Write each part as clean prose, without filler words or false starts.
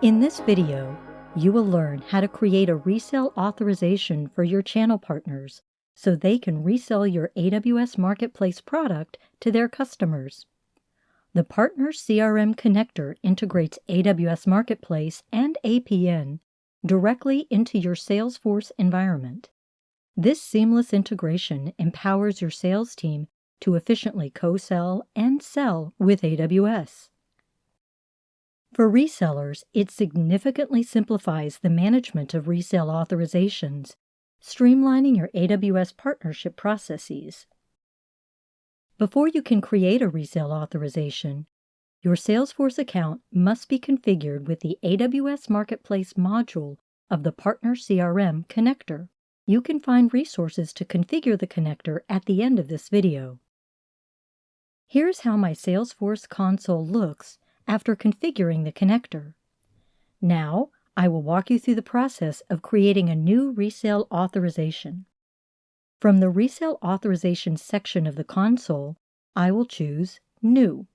In this video, you will learn how to create a resale authorization for your channel partners so they can resell your AWS Marketplace product to their customers. The Partner CRM Connector integrates AWS Marketplace and APN directly into your Salesforce environment. This seamless integration empowers your sales team to efficiently co-sell and sell with AWS. For resellers, it significantly simplifies the management of resale authorizations, streamlining your AWS partnership processes. Before you can create a resale authorization, your Salesforce account must be configured with the AWS Marketplace module of the Partner CRM Connector. You can find resources to configure the connector at the end of this video. Here's how my Salesforce console looks after configuring the connector. Now, I will walk you through the process of creating a new resale authorization. From the Resale Authorization section of the console, I will choose New.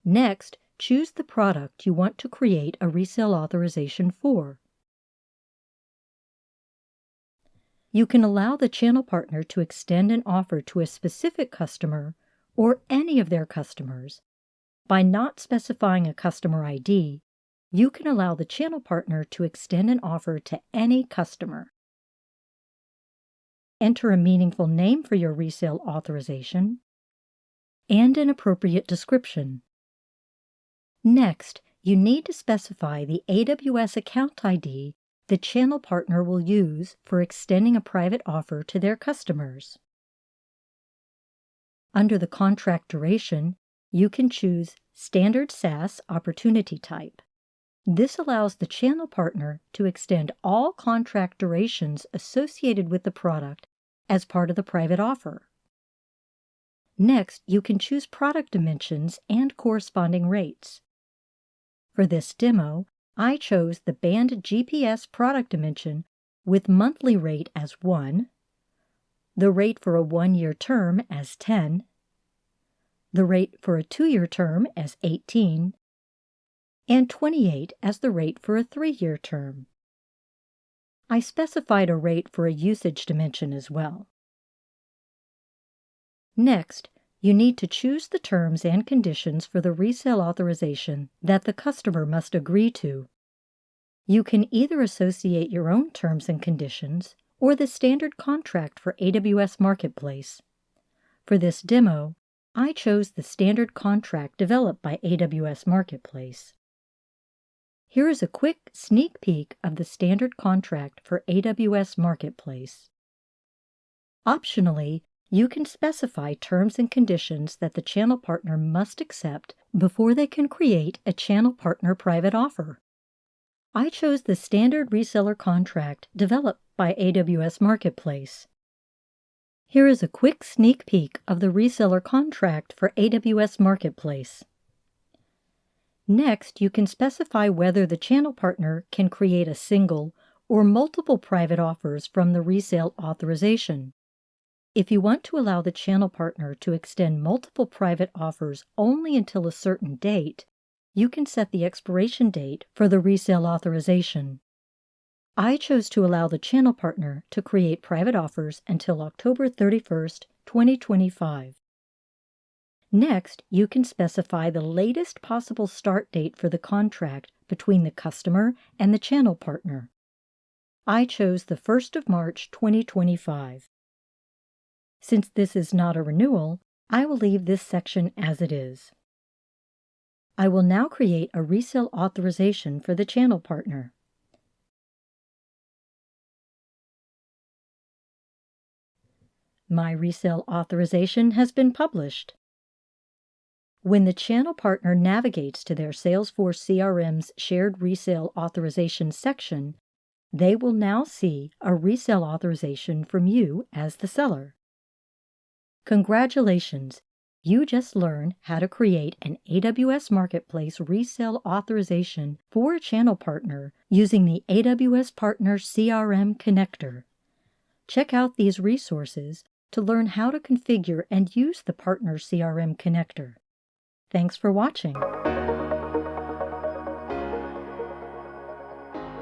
Next, choose the product you want to create a resale authorization for. You can allow the channel partner to extend an offer to a specific customer or any of their customers. By not specifying a customer ID, you can allow the channel partner to extend an offer to any customer. Enter a meaningful name for your resale authorization and an appropriate description. Next, you need to specify the AWS account ID the channel partner will use for extending a private offer to their customers. Under the contract duration, you can choose Standard SaaS Opportunity Type. This allows the channel partner to extend all contract durations associated with the product as part of the private offer. Next, you can choose product dimensions and corresponding rates. For this demo, I chose the Band GPS product dimension with monthly rate as 1, the rate for a 1-year term as 10, the rate for a 2-year term as 18, and 28 as the rate for a 3-year term. I specified a rate for a usage dimension as well. Next, you need to choose the terms and conditions for the resale authorization that the customer must agree to. You can either associate your own terms and conditions or the standard contract for AWS Marketplace. For this demo, I chose the standard contract developed by AWS Marketplace. Here is a quick sneak peek of the standard contract for AWS Marketplace. Optionally, you can specify terms and conditions that the channel partner must accept before they can create a channel partner private offer. I chose the standard reseller contract developed by AWS Marketplace. Here is a quick sneak peek of the reseller contract for AWS Marketplace. Next, you can specify whether the channel partner can create a single or multiple private offers from the resale authorization. If you want to allow the channel partner to extend multiple private offers only until a certain date, you can set the expiration date for the resale authorization. I chose to allow the channel partner to create private offers until October 31st, 2025. Next, you can specify the latest possible start date for the contract between the customer and the channel partner. I chose the 1st of March, 2025. Since this is not a renewal, I will leave this section as it is. I will now create a resale authorization for the channel partner. My resale authorization has been published. When the channel partner navigates to their Salesforce CRM's Shared Resale Authorization section, they will now see a resale authorization from you as the seller. Congratulations! You just learned how to create an AWS Marketplace resale authorization for a channel partner using the AWS Partner CRM Connector. Check out these resources to learn how to configure and use the Partner CRM Connector. Thanks for watching.